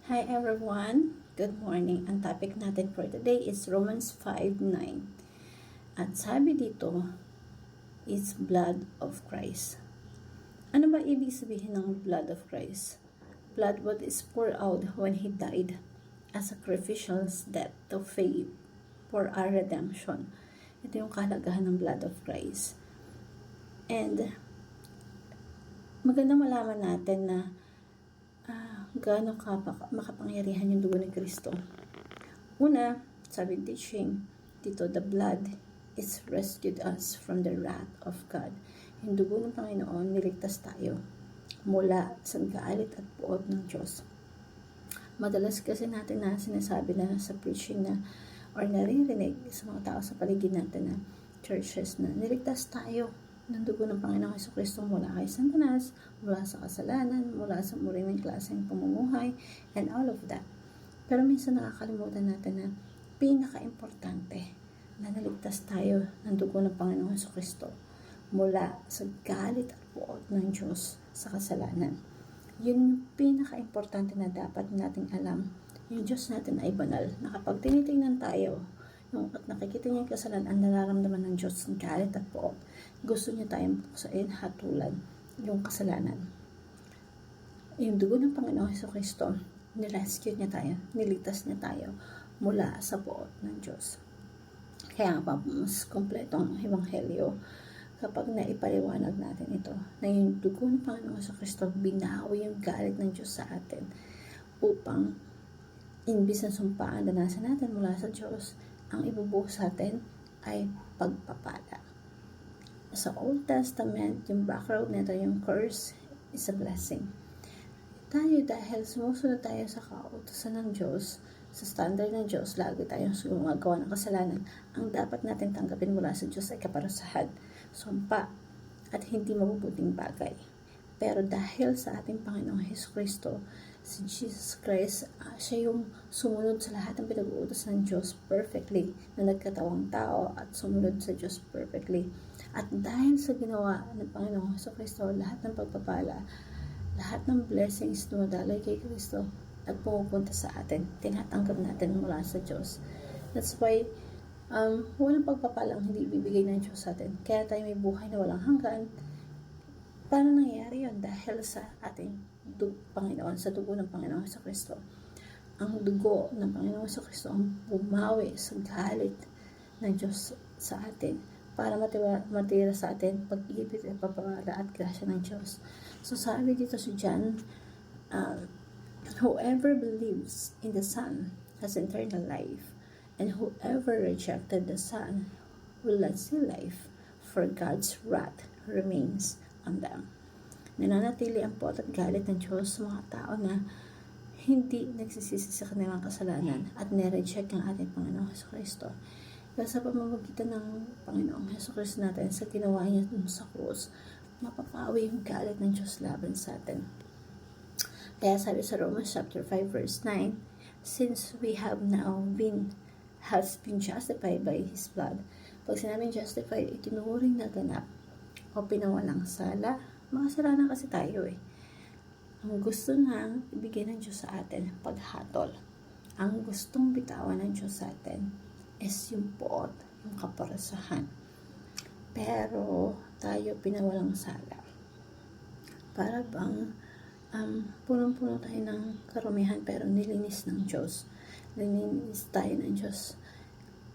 Hi everyone, good morning. Ang topic natin for today is Romans 5:9. At sabi dito is blood of Christ. Ano ba ibig sabihin ng blood of Christ? Blood what is poured out when He died as sacrificial death to pay for our redemption. Ito yung kahalagahan ng blood of Christ. And magandang malaman natin na gaano makapangyarihan yung dugo ng Kristo. Una, sabi teaching dito, the blood is rescued us from the wrath of God. Yung dugo ng Panginoon, niligtas tayo mula sa galit at puot ng Diyos. Madalas kasi natin na sinasabi na sa preaching na or naririnig sa mga tao sa paligid natin na churches na niligtas tayo ng dugo ng Panginoong Jesucristo mula kay Satanas, mula sa kasalanan, mula sa muling klaseng pamumuhay, and all of that. Pero minsan nakakalimutan natin na pinaka-importante na naligtas tayo ng dugo ng Panginoong Jesucristo mula sa galit at puot ng Diyos sa kasalanan. Yun yung pinaka-importante na dapat nating alam. Yung Diyos natin ay banal, na kapag tinitingnan tayo at nakikita niya yung kasalanan, ang nararamdaman ng Diyos ng galit at puot, gusto niya tayong puksain, hatulan yung kasalanan. Yung dugo ng Panginoong Jesucristo, nirescue niya tayo, niligtas niya tayo mula sa puot ng Diyos. Kaya nga mas kompletong ebanghelyo kapag naipaliwanag natin ito, na yung dugo ng Panginoong Jesucristo, binawi yung galit ng Diyos sa atin upang imbis na sumpaan danasan natin mula sa Diyos, ang ibubuhos sa atin ay pagpapala. Sa Old Testament, yung background nito, yung curse is a blessing. Tayo, dahil sumusunod tayo sa kautusan ng Diyos, sa standard ng Diyos, lagi tayong gumagawa ng kasalanan, ang dapat natin tanggapin mula sa Diyos ay kaparusahan, sumpa, at hindi mabubuting bagay. Pero dahil sa ating Panginoong Jesucristo, si Jesus Christ, siya yung sumunod sa lahat ng pinag-uutos ng Diyos perfectly, na nagkatawang tao at sumunod sa Diyos perfectly. At dahil sa ginawa ng Panginoong Jesucristo, lahat ng pagpapala, lahat ng blessings dumadaloy kay Kristo at pumupunta sa atin, tinatanggap natin mula sa Diyos. That's why walang pagpapala ang hindi ibibigay ng Diyos sa atin. Kaya tayo may buhay na walang hanggan. Paano nangyayari yun? Dahil sa ating Panginoon, sa dugo ng Panginoon sa Kristo. Ang dugo ng Panginoon sa Kristo ang bumawi sa galit ng Diyos sa atin para matira sa atin pag-ibig at pagpapala at grasya ng Diyos. So sabi dito si John, whoever believes in the Son has eternal life, and whoever rejected the Son will not see life, for God's wrath remains on them. Nananatili ang puot at galit ng Diyos sa mga tao na hindi nagsisisi sa kanilang kasalanan at nireject ang ating Panginoong Jesucristo. Kaya sa pamamagitan ng Panginoong Jesucristo natin, sa ginawa niya dun sa krus, mapapawi yung galit ng Diyos laban sa atin. Kaya sabi sa Romans chapter 5 verse 9, since we have been justified by His blood. Pag sinabing justified, itinuring na ganap o pinawalang sala, makasalanan kasi tayo eh. Ang gusto na ibigay ng Diyos sa atin, paghatol. Ang gustong bitawan ng Diyos sa atin is yung puot, yung kaparusahan. Pero tayo pinawalang sala. Para bang punong-puno tayo ng karumihan pero nilinis ng Diyos. Nilinis tayo ng Diyos.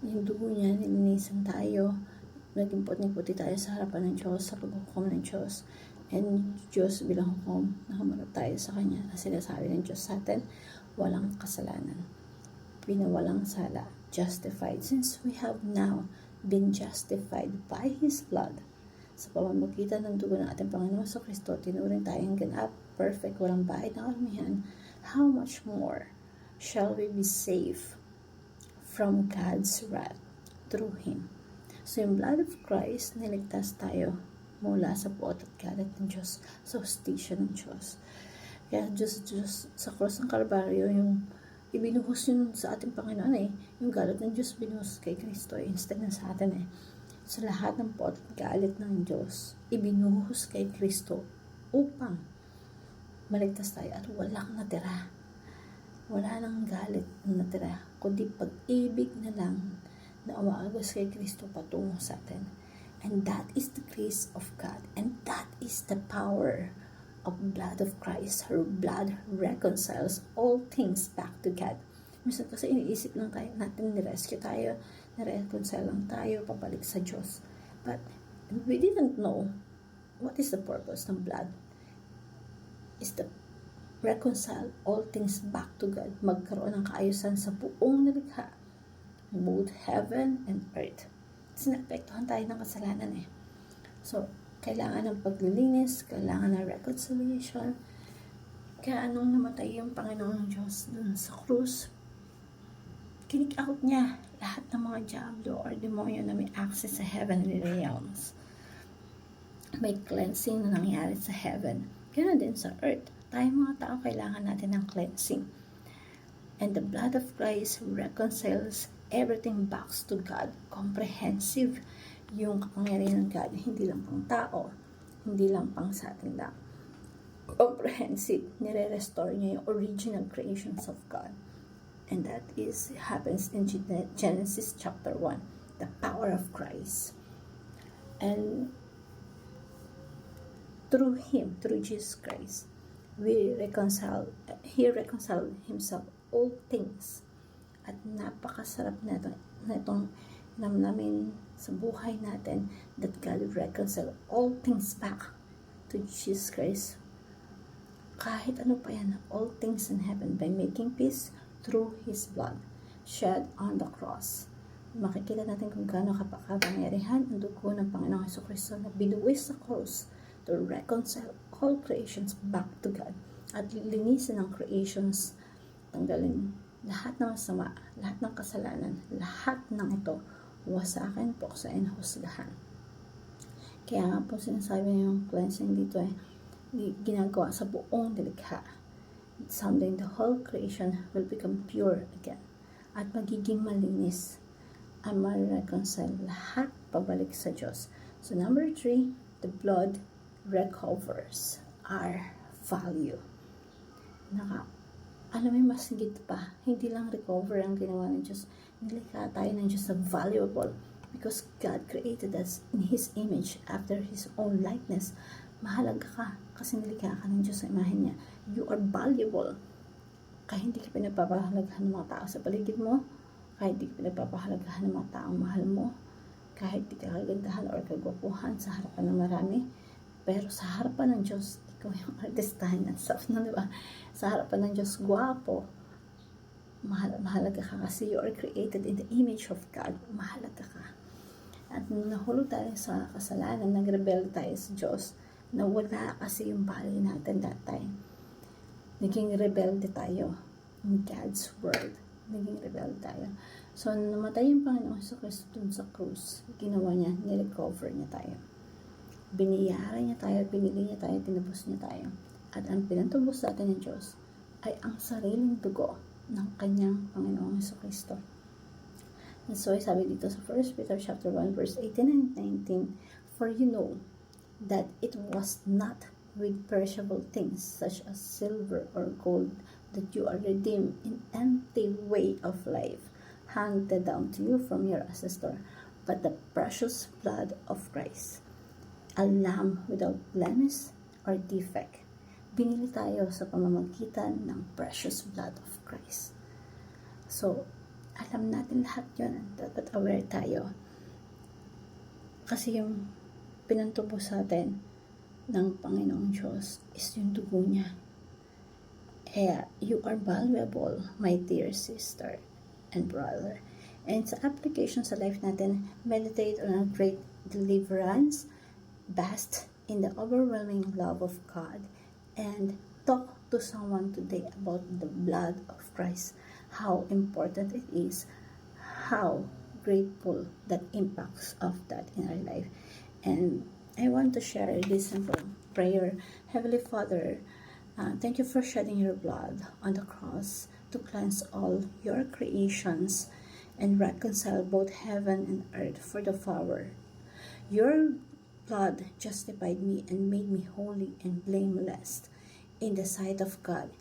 Yung dugo niya, nilinisan tayo. Naging puting-puti tayo sa harapan ng Diyos, sa paghukom ng Diyos. And Diyos bilang hukom, nakamarap tayo sa Kanya na sinasabi ng Diyos sa atin, walang kasalanan. Pinawalang sala, justified. Since we have now been justified by His blood, sa pamamagitan ng dugo ng ating Panginoon sa Kristo, tinuring tayong ganap, perfect, walang bahid na karumihan, how much more shall we be saved from God's wrath through Him? So, yung blood of Christ, niligtas tayo mula sa puot at galit ng Diyos, sa hustisya ng Diyos. Kaya Diyos, sa cross ng Kalbaryo, yung ibinuhos yun sa ating Panginoon eh. Yung galit ng Diyos, binuhos kay Kristo eh, instead na sa atin eh. Sa lahat ng puot at galit ng Diyos, ibinuhos kay Kristo upang maligtas tayo at walang natira Wala nang galit na natira, kundi pag-ibig na lang na umaagos kay Kristo patungo sa atin. And that is the grace of God. And that is the power of blood of Christ. Her blood reconciles all things back to God. Minsan kasi iniisip lang tayo natin, nirescue tayo, nireconcile lang tayo, pabalik sa Diyos. But we didn't know what is the purpose ng blood. Is the reconcile all things back to God. Magkaroon ng kaayusan sa buong nilikha. Both heaven and earth. Sinapektuhan tayo ng kasalanan eh. So, kailangan ng paglilinis, kailangan ng reconciliation. Kaya anong namatay yung Panginoon ng Diyos dun sa krus, kinik out niya lahat ng mga diablo or demonyo na may access sa heavenly realms. May cleansing na nangyari sa heaven. Ganoon din sa earth. Tayo mga tao kailangan natin ng cleansing. And the blood of Christ reconciles everything back to God. Comprehensive yung kapangyarihan ng God. Hindi lang pang tao. Hindi lang pang sa atin lang. Comprehensive. Nire-restore niya yung original creations of God. And that happens in Genesis chapter 1. The power of Christ. And through Him, through Jesus Christ, He reconciled Himself all things. At napakasarap na itong namin sa buhay natin that God reconcile all things back to Jesus Christ. Kahit ano pa yan, all things in heaven by making peace through His blood shed on the cross. Makikita natin kung gaano kapakapangyarihan ang dugo ng Panginoong Jesucristo na binuwis sa cross to reconcile all creations back to God at linisin ang creations, tanggalin lahat ng masama, lahat ng kasalanan, lahat ng ito wasakin, puksain, husgahan. Kaya nga po sinasabi yung cleansing dito ginagawa sa buong nilikha. Someday the whole creation will become pure again at magiging malinis at ma-reconcile lahat pabalik sa Diyos. So number 3, the blood recovers our value. Alam mo, mas higit pa, hindi lang recover ang ginawa ng Diyos. Nilikha tayo ng Diyos na valuable because God created us in His image after His own likeness. Mahalaga ka kasi nilikha ka ng Diyos sa imahen niya. You are valuable. Kaya hindi ka pinapapahalagahan ng mga tao sa paligid mo, kahit hindi ka pinapapahalagahan ng mga taong mahal mo, kahit di ka kagandahan or kagwapuhan sa harapan ng marami, pero sa harapan ng Diyos, ikaw yung artistahin ng self na, diba? Sa harapan ng Diyos, gwapo. Mahalaga ka kasi you are created in the image of God. Mahalaga ka. At nahulog tayo sa kasalanan, nag-rebel tayo sa Diyos, na wala kasi yung value natin that time. Naging rebelde tayo in God's word. Naging rebelde tayo. So, namatay yung Panginoon sa Kristo dun sa krus. Ginawa niya, nirecover niya tayo. Biniyaran niya tayo, pinili niya tayo, tinubos niya tayo. At ang pinatubos sa atin ng Diyos ay ang sariling dugo ng kanyang Panginoong Jesucristo. And so, sabi dito sa 1 Peter chapter 1 verse 18 and 19, for you know that it was not with perishable things such as silver or gold that you are redeemed in empty way of life handed down to you from your ancestor, but the precious blood of Christ, a lamb without blemish or defect. Binili tayo sa pamamagitan ng precious blood of Christ. So, alam natin lahat yun. Dapat aware tayo. Kasi yung pinantubos sa atin ng Panginoong Diyos is yung dugo niya. Kaya, you are valuable, my dear sister and brother. And sa application sa life natin, meditate on a great deliverance, bask in the overwhelming love of God, and talk to someone today about the blood of Christ, how important it is, how grateful that impacts of that in our life. And I want to share this simple prayer. Heavenly Father, thank you for shedding your blood on the cross to cleanse all your creations and reconcile both heaven and earth for the power. Your blood justified me and made me holy and blameless in the sight of God.